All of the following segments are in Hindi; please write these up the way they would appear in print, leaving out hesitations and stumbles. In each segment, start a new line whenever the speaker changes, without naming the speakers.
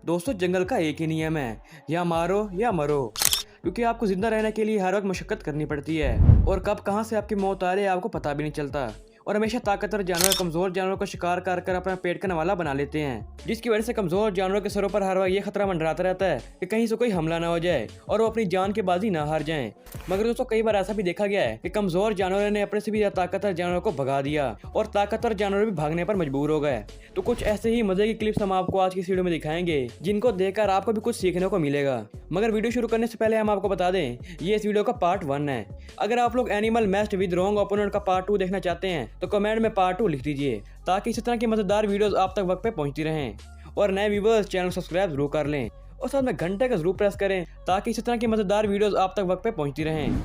दोस्तों जंगल का एक ही नियम है, या मारो या मरो। क्योंकि आपको जिंदा रहने के लिए हर वक्त मशक्कत करनी पड़ती है और कब कहां से आपकी मौत आ रही है आपको पता भी नहीं चलता। और हमेशा ताकतवर जानवर कमजोर जानवरों का शिकार कर अपना पेट का नवाला बना लेते हैं, जिसकी वजह से कमजोर जानवरों के सरों पर हर वक्त ये खतरा मंडराता रहता है कि कहीं से कोई हमला ना हो जाए और वो अपनी जान की बाजी ना हार जाएं। मगर दोस्तों कई बार ऐसा भी देखा गया है कि कमजोर जानवरों ने अपने से भी ताकतवर जानवरों को भगा दिया और ताकतवर जानवर भी भागने पर मजबूर हो गए। तो कुछ ऐसे ही मजे की क्लिप्स हम आपको आज की वीडियो में दिखाएंगे, जिनको देखकर आपको भी कुछ सीखने को मिलेगा। मगर वीडियो शुरू करने से पहले हम आपको बता दें, ये इस वीडियो का पार्ट 1 है। अगर आप लोग animal matched with wrong opponent का पार्ट 2 देखना चाहते हैं तो कमेंट में पार्ट 2 लिख दीजिए, ताकि इस तरह की मजेदार वीडियोस आप तक वक्त पे पहुंचती रहें। और नए व्यूवर्स चैनल सब्सक्राइब जरूर कर लें और साथ में घंटे का जरूर प्रेस करें, ताकि इस तरह की मजेदार वीडियोस आप तक वक्त पे पहुंचती रहें।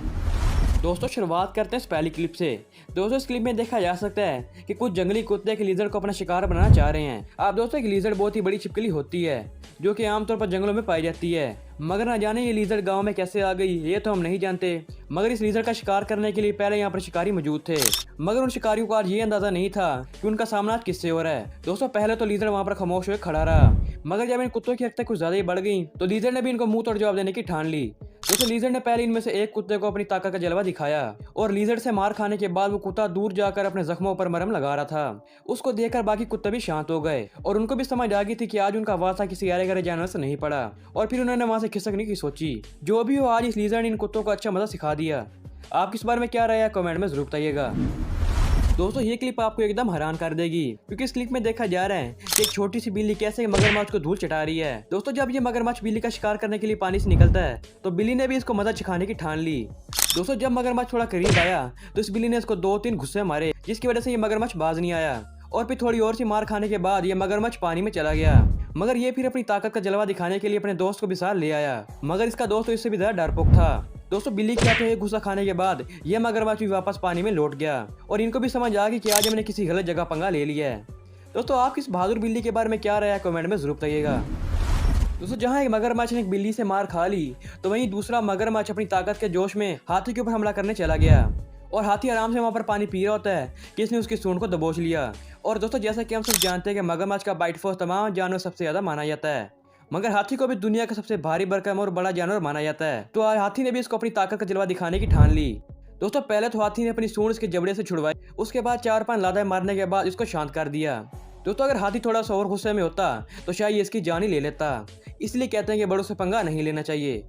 दोस्तों शुरुआत करते हैं इस पहली क्लिप से। दोस्तों इस क्लिप में देखा जा सकता है कि कुछ जंगली कुत्ते एक लीजर्ड को अपना शिकार बनाना चाह रहे हैं। आप दोस्तों एक लीजर्ड बहुत ही बड़ी छिपकली होती है जो कि आमतौर पर जंगलों में पाई जाती है, मगर ना जाने ये लीजर्ड गांव में कैसे आ गई ये तो हम नहीं जानते। मगर इस लीजर्ड का शिकार करने के लिए पहले यहाँ पर शिकारी मौजूद थे, मगर उन शिकारियों को आज ये अंदाजा नहीं था कि उनका सामना आज किससे हो रहा है। दोस्तों पहले तो लीजर्ड वहाँ पर खामोश हुए खड़ा रहा, मगर जब इन कुत्तों की हरकतें कुछ ज्यादा ही बढ़ गई तो लीजर्ड ने भी इनको मुंह तोड़ जवाब देने की ठान ली। दोस्तों लीजर्ड ने पहले इनमें से एक कुत्ते को अपनी ताकत का जलवा दिखाया और लीजर्ड से मार खाने के बाद वो कुत्ता दूर जाकर अपने जख्मों पर मरहम लगा रहा था। उसको देखकर बाकी कुत्ते भी शांत हो गए और उनको भी समझ आ गई थी कि आज उनका वास्ता किसी अरे गहरे जानवर से नहीं पड़ा, और फिर उन्होंने वहां से खिसकने की सोची। जो भी हो, आज इस लीजर्ड ने इन कुत्तों को अच्छा मजा सिखा दिया। आप इस बारे में क्या राय है कमेंट में जरूर बताइएगा। दोस्तों ये क्लिप आपको एकदम हैरान कर देगी, क्योंकि इस क्लिप में देखा जा रहा है कि एक छोटी सी बिल्ली कैसे मगरमच्छ को धूल चटा रही है। दोस्तों जब ये मगरमच्छ बिल्ली का शिकार करने के लिए पानी से निकलता है तो बिल्ली ने भी इसको मजा सिखाने की ठान ली। दोस्तों जब मगरमच्छ थोड़ा करीब आया तो इस बिल्ली ने इसको 2-3 गुस्से मारे, जिसकी वजह से ये मगरमच्छ बाज नहीं आया और फिर थोड़ी और सी मार खाने के बाद ये मगरमच्छ पानी में चला गया। मगर ये फिर अपनी ताकत का जलवा दिखाने के लिए अपने दोस्त को भी साथ ले आया, मगर इसका दोस्त तो इससे भी ज्यादा डरपोक था। दोस्तों बिल्ली के हाथों एक गुस्सा खाने के बाद यह मगरमच्छ भी वापस पानी में लौट गया और इनको भी समझ आ गई कि आज हमने किसी गलत जगह पंगा ले लिया है। दोस्तों आप इस बहादुर बिल्ली के बारे में क्या राय है कमेंट में जरूर बताइएगा। दोस्तों जहां एक मगरमच्छ ने एक बिल्ली से मार खा ली तो वहीं दूसरा मगरमच्छ अपनी ताकत के जोश में हाथी के ऊपर हमला करने चला गया और हाथी आराम से वहां पर पानी पी रहा होता है कि इसने उसकी सूंड को दबोच लिया। और दोस्तों जैसा कि हम सब जानते हैं कि मगरमच्छ का बाइट फोर्स तमाम जानवर सबसे ज्यादा माना जाता है, मगर हाथी को भी दुनिया का सबसे भारी भरकम और बड़ा जानवर माना जाता है। तो आज हाथी ने भी इसको अपनी ताकत का जलवा दिखाने की ठान ली। दोस्तों पहले तो हाथी ने अपनी सूंड इसके जबड़े से छुड़वाई, उसके बाद 4-5 लादें मारने के बाद इसको शांत कर दिया। दोस्तों अगर हाथी थोड़ा सा और गुस्से में होता तो शायद ये इसकी जान ही ले लेता, इसलिए कहते हैं कि बड़ों से पंगा नहीं लेना चाहिए।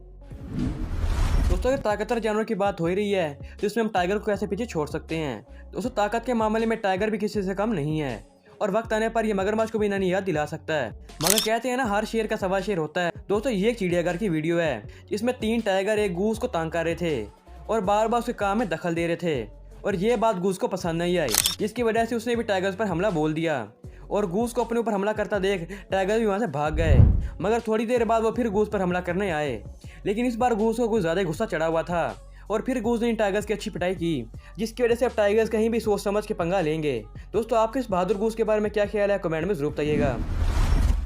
दोस्तों अगर ताकतवर जानवर की बात हो ही रही है तो इसमें हम टाइगर को कैसे पीछे छोड़ सकते हैं। दोस्तों ताकत के मामले में टाइगर भी किसी से कम नहीं है और वक्त आने पर ये मगरमच्छ को भी नई याद दिला सकता है। मगर कहते हैं ना हर शेर का सवा शेर होता है। दोस्तों ये एक चिड़ियाघर की वीडियो है जिसमें 3 टाइगर एक गूस को तंग कर रहे थे और बार बार उसके काम में दखल दे रहे थे, और ये बात गूस को पसंद नहीं आई, जिसकी वजह से उसने भी टाइगर्स पर हमला बोल दिया और गूस को अपने ऊपर हमला करता देख टाइगर भी वहां से भाग गए। मगर थोड़ी देर बाद वो फिर गूस पर हमला करने आए, लेकिन इस बार गूस को कुछ ज्यादा गुस्सा चढ़ा हुआ था और फिर गूस ने टाइगर्स की अच्छी पिटाई की, जिसकी वजह से अब टाइगर्स कहीं भी सोच समझ के पंगा लेंगे। दोस्तों आपके इस बहादुर गूस के बारे में क्या ख्याल है कमेंट में जरूर बताइएगा।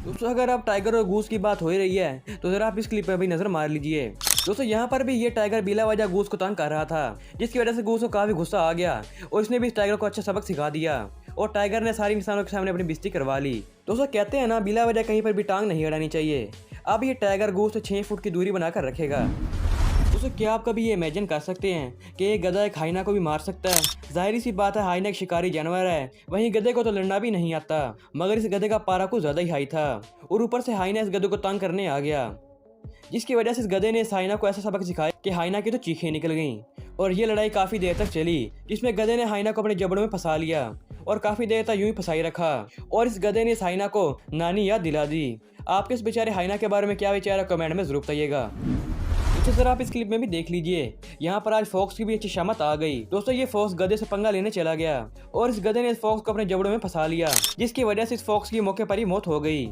दोस्तों अगर आप टाइगर और गूस की बात हो ही रही है तो जरा आप इस क्लिप पर भी नजर मार लीजिए। दोस्तों यहाँ पर भी ये टाइगर बिला वजह गूस को तंग कर रहा था, जिसकी वजह से गूस को काफी गुस्सा आ गया और इसने भी इस टाइगर को अच्छा सबक सिखा दिया और टाइगर ने सारे इंसानों के सामने अपनी बेइज्जती करवा ली। दोस्तों कहते हैं ना बिला वजह कहीं पर भी टांग नहीं अड़ानी चाहिए। अब ये टाइगर गूस से 6 फुट की दूरी बनाकर रखेगा। दोस्तों क्या आप कभी ये इमेजिन कर सकते हैं कि एक गधा एक हाइना को भी मार सकता है। जाहिर सी बात है हाइना एक शिकारी जानवर है, वहीं गधे को तो लड़ना भी नहीं आता, मगर इस गधे का पारा कुछ ज्यादा ही हाई था और ऊपर से हाइना इस गधे को तंग करने आ गया, जिसकी वजह से इस गधे ने इस हाइना को ऐसा सबक सिखाया कि हाइना की तो चीखें निकल गईं और ये लड़ाई काफी देर तक चली, जिसमें गधे ने हाइना को अपने जबड़ों में फंसा लिया और काफी देर तक यूं ही फंसाई रखा और इस गधे ने इस हाइना को नानी याद दिला दी। आपके इस बेचारे हाइना के बारे में क्या विचार है कमेंट में जरूर बताइएगा। दोस्तों जरा आप इस क्लिप में भी देख लीजिए, यहाँ पर आज फॉक्स की भी अच्छी शामत आ गई। दोस्तों ये फॉक्स गधे से पंगा लेने चला गया और इस गधे ने इस फॉक्स को अपने जबड़ों में फंसा लिया, जिसकी वजह से इस फॉक्स की मौके पर ही मौत हो गई।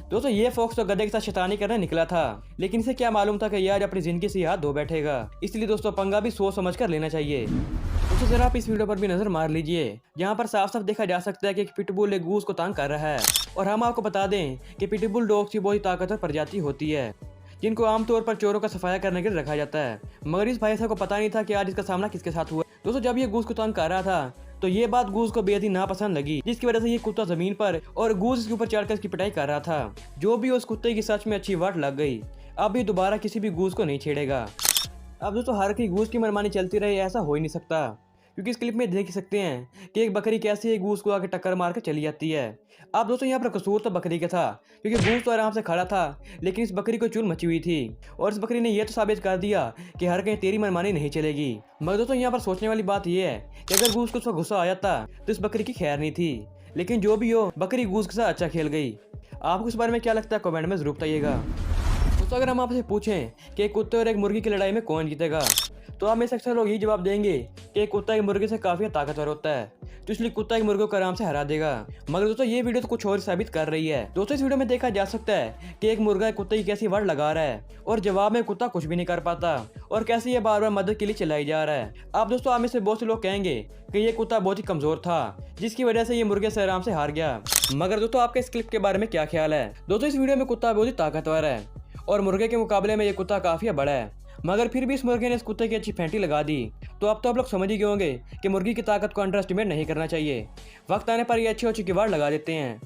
दोस्तों ये फॉक्स तो गधे के साथ शैतानी करने निकला था, लेकिन इसे क्या मालूम था कि ये आज अपनी जिंदगी से हाथ धो बैठेगा, इसलिए दोस्तों पंगा भी सोच समझ कर लेना चाहिए। दोस्तों जरा आप इस वीडियो पर भी नजर मार लीजिए, यहाँ पर साफ साफ देखा जा सकता है कि एक पिटबुल एक गूस को तंग कर रहा है और हम आपको बता दें कि पिटबुल डॉग्स की बहुत ही ताकतवर प्रजाति होती है, जिनको आमतौर पर चोरों का सफाया करने के लिए रखा जाता है। मगर इस भाई साहब को पता नहीं था कि आज इसका सामना किसके साथ हुआ। दोस्तों जब ये गूस को तंग कर रहा था तो ये बात गूज को बेहद ही नापसंद लगी, जिसकी वजह से ये कुत्ता जमीन पर और गूज इसके ऊपर चढ़कर इसकी पिटाई कर रहा था। जो भी उस कुत्ते की सच में अच्छी वाट लग गई, अब ये दोबारा किसी भी गूज को नहीं छेड़ेगा। अब दोस्तों हर की गूज की मनमानी चलती रहे ऐसा हो ही नहीं सकता, क्योंकि इस क्लिप में देख सकते हैं कि एक बकरी कैसे एक गूज को आके टक्कर मार के चली जाती है। अब दोस्तों यहाँ पर कसूर तो बकरी का था, क्योंकि गूज तो आराम से खड़ा था, लेकिन इस बकरी को चुल मची हुई थी और इस बकरी ने यह तो साबित कर दिया कि हर कहीं तेरी मनमानी नहीं चलेगी। मगर दोस्तों यहाँ पर सोचने वाली बात यह है कि अगर गूज को उसका गुस्सा आ जाता तो इस बकरी की खैर नहीं थी, लेकिन जो भी हो बकरी गूज के साथ अच्छा खेल गई। आपको इस बारे में क्या लगता है कमेंट में जरूर बताइएगा। दोस्तों अगर हम आपसे पूछें कि एक कुत्ते और एक मुर्गी की लड़ाई में कौन जीतेगा, तो आप में से अक्सर लोग यही जवाब देंगे कि एक कुत्ता एक मुर्गे से काफी ताकतवर होता है, तो इसलिए कुत्ता एक मुर्गे को आराम से हरा देगा। मगर दोस्तों ये वीडियो तो कुछ और साबित कर रही है। दोस्तों इस वीडियो में देखा जा सकता है कि एक मुर्गा एक कुत्ते की कैसी वार लगा रहा है और जवाब में कुत्ता कुछ भी नहीं कर पाता और कैसे ये बार बार मदद के लिए चिल्लाई जा रहा है। अब दोस्तों आप में से बहुत से लोग कहेंगे कि ये कुत्ता बहुत ही कमजोर था, जिसकी वजह से ये मुर्गे से आराम से हार गया। मगर दोस्तों आपके इस क्लिप के बारे में क्या ख्याल है? दोस्तों इस वीडियो में कुत्ता बहुत ही ताकतवर है और मुर्गे के मुकाबले में ये कुत्ता काफी बड़ा है, मगर फिर भी इस मुर्गे ने इस कुत्ते की अच्छी फेंटी लगा दी। तो अब तो आप लोग समझ ही गए होंगे कि मुर्गी की ताकत को अंडर एस्टिमेट नहीं करना चाहिए। वक्त आने पर ये अच्छी किवाड़ लगा देते हैं।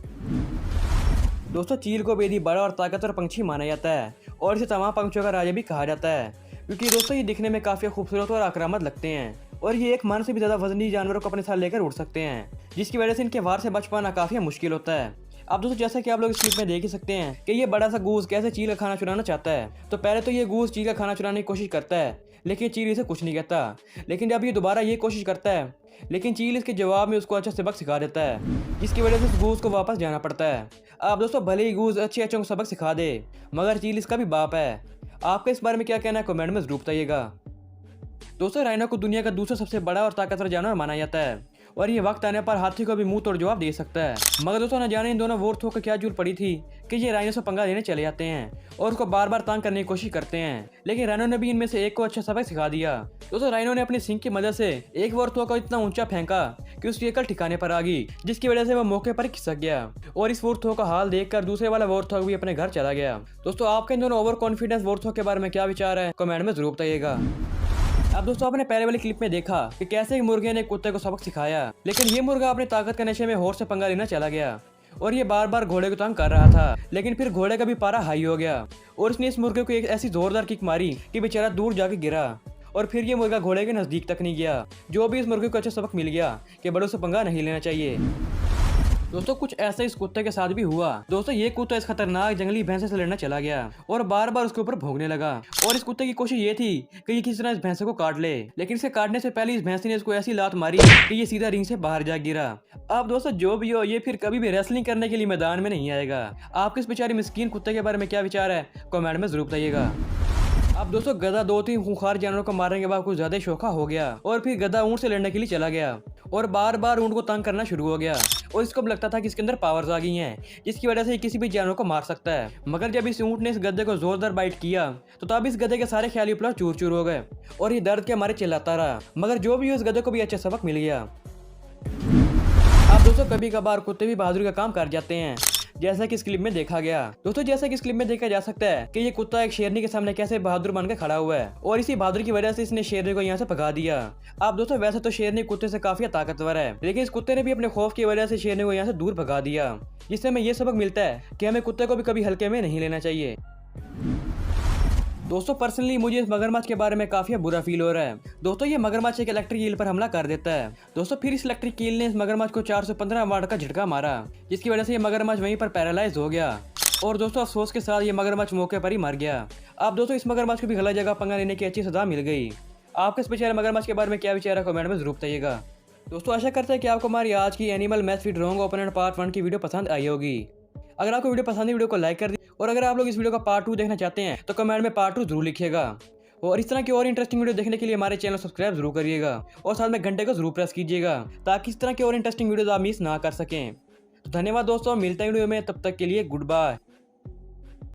दोस्तों चील को बेहद बड़ा और ताकतवर पंछी माना जाता है और इसे तमाम पंछियों का राजा भी कहा जाता है, क्योंकि दोस्तों ये दिखने में काफी खूबसूरत और आक्रामक लगते हैं और ये एक मन से भी ज्यादा वजनी जानवरों को अपने साथ लेकर उड़ सकते हैं, जिसकी वजह से इनके वार से बच पाना काफी मुश्किल होता है। अब दोस्तों जैसा कि आप लोग इस क्लिप में देख ही सकते हैं कि ये बड़ा सा गूज कैसे चील का खाना चुराना चाहता है। तो पहले तो ये गूज चील का खाना चुराने की कोशिश करता है, लेकिन चील इसे कुछ नहीं कहता। लेकिन जब ये दोबारा ये कोशिश करता है, लेकिन चील इसके जवाब में उसको अच्छा सबक सिखा देता है, जिसकी वजह से उस गूज को वापस जाना पड़ता है। अब दोस्तों भले ही गूज अच्छे को सबक सिखा दे, मगर चील इसका भी बाप है। आपका इस बारे में क्या कहना है कमेंट में जरूर बताइएगा। दोस्तों राइनो को दुनिया का दूसरा सबसे बड़ा और ताकतवर जानवर माना जाता है और ये वक्त आने पर हाथी को भी मुंह तोड़ जवाब दे सकता है। मगर दोस्तों न जाने इन दोनों वोर को क्या जूर पड़ी थी कि ये राइनो से पंगा लेने चले जाते हैं और उसको बार बार तंग करने की कोशिश करते हैं, लेकिन राइनो ने भी इनमें से एक को अच्छा सबक सिखा दिया। दोस्तों राइनो ने अपनी सिंग की मदद से एक वोर को इतना ऊंचा फेंका कि उसकी एकल ठिकाने पर आ गई, जिसकी वजह से वो मौके पर खिसक गया और इस वोर का हाल देखकर दूसरे वाला वोर भी अपने घर चला गया। दोस्तों आपके इन दोनों ओवर कॉन्फिडेंस वोर के बारे में क्या विचार है कमेंट में जरूर बताइएगा। अब दोस्तों आपने पहले वाली क्लिप में देखा कि कैसे एक मुर्गे ने कुत्ते को सबक सिखाया, लेकिन ये मुर्गा अपनी ताकत के नशे में होर से पंगा लेना चला गया और ये बार बार घोड़े को तंग कर रहा था। लेकिन फिर घोड़े का भी पारा हाई हो गया और उसने इस मुर्गे को एक ऐसी जोरदार किक मारी कि बेचारा दूर जाके गिरा और फिर ये मुर्गा घोड़े के नजदीक तक नहीं गया। जो भी इस मुर्गे को अच्छा सबक मिल गया कि बड़ों से पंगा नहीं लेना चाहिए। दोस्तों कुछ ऐसा इस कुत्ते के साथ भी हुआ। दोस्तों ये कुत्ता इस खतरनाक जंगली भैंसे से लड़ना चला गया और बार बार उसके ऊपर भौंकने लगा और इस कुत्ते की कोशिश ये थी कि ये किसी तरह इस भैंसे को काट ले, लेकिन इसे काटने से पहले इस भैंसे ने इसको ऐसी लात मारी कि ये सीधा रिंग से बाहर जा गिरा। अब दोस्तों जो भी हो ये फिर कभी भी रेसलिंग करने के लिए मैदान में नहीं आएगा। आपके इस बेचारे मिस्कीन कुत्ते के बारे में क्या विचार है कमेंट में जरूर बताइएगा। अब दोस्तों गधा 2-3 खूंखार जानवरों को मारने के बाद कुछ ज्यादा शौका हो गया और फिर गधा ऊंट से लड़ने के लिए चला गया और बार बार ऊंट को तंग करना शुरू हो गया और इसको लगता था कि इसके अंदर पावर्स आ गई हैं, जिसकी वजह से ये किसी भी जानवर को मार सकता है। मगर जब इस ऊंट ने इस गधे को जोरदार बाइट किया तो तब इस गधे के सारे ख्याली प्लस चूर चूर हो गए और ये दर्द के मारे चिल्लाता रहा। मगर जो भी इस गधे को भी अच्छा सबक मिल गया। अब दोस्तों कभी कभार कुत्ते भी बहादुरी का काम कर जाते हैं, जैसा कि इस क्लिप में देखा गया। दोस्तों जैसा कि इस क्लिप में देखा जा सकता है कि ये कुत्ता एक शेरनी के सामने कैसे बहादुर बनकर खड़ा हुआ है और इसी बहादुरी की वजह से इसने शेरनी को यहाँ से भगा दिया। अब दोस्तों वैसे तो शेरनी कुत्ते से काफी ताकतवर है, लेकिन इस कुत्ते ने भी अपने खौफ की वजह से शेरनी को यहाँ से दूर भगा दिया, जिससे हमें ये सबक मिलता है कि हमें कुत्ते को भी कभी हल्के में नहीं लेना चाहिए। दोस्तों पर्सनली मुझे इस मगरमच्छ के बारे में काफी बुरा फील हो रहा है। दोस्तों ये मगरमच्छ एक इलेक्ट्रिक ईल पर हमला कर देता है। दोस्तों फिर इस इलेक्ट्रिक ईल ने इस मगरमच्छ को 415 वाट का झटका मारा, जिसकी वजह से ये मगरमच्छ वहीं पर पैरालाइज हो गया और दोस्तों अफसोस के साथ ये मगरमच्छ मौके पर ही मर गया। अब दोस्तों इस मगरमच्छ को भी गलत जगह पंगा लेने की अच्छी सजा मिल गई। आपके इस बेचारे मगरमच्छ के बारे में क्या विचार है कमेंट में जरूर बताइएगा। दोस्तों आशा करते हैं कि आपको हमारी आज की animal match fit wrong opponent part 1 की वीडियो पसंद आई होगी। अगर आपको वीडियो पसंद है वीडियो को लाइक कर दी और अगर आप लोग इस वीडियो का पार्ट 2 देखना चाहते हैं तो कमेंट में पार्ट 2 जरूर लिखिएगा और इस तरह की और इंटरेस्टिंग वीडियो देखने के लिए हमारे चैनल सब्सक्राइब जरूर करिएगा और साथ में घंटे को जरूर प्रेस कीजिएगा ताकि इस तरह की और इंटरेस्टिंग वीडियो आप मिस ना कर सकें। तो धन्यवाद दोस्तों, मिलते हैं वीडियो में, तब तक के लिए गुड बाय।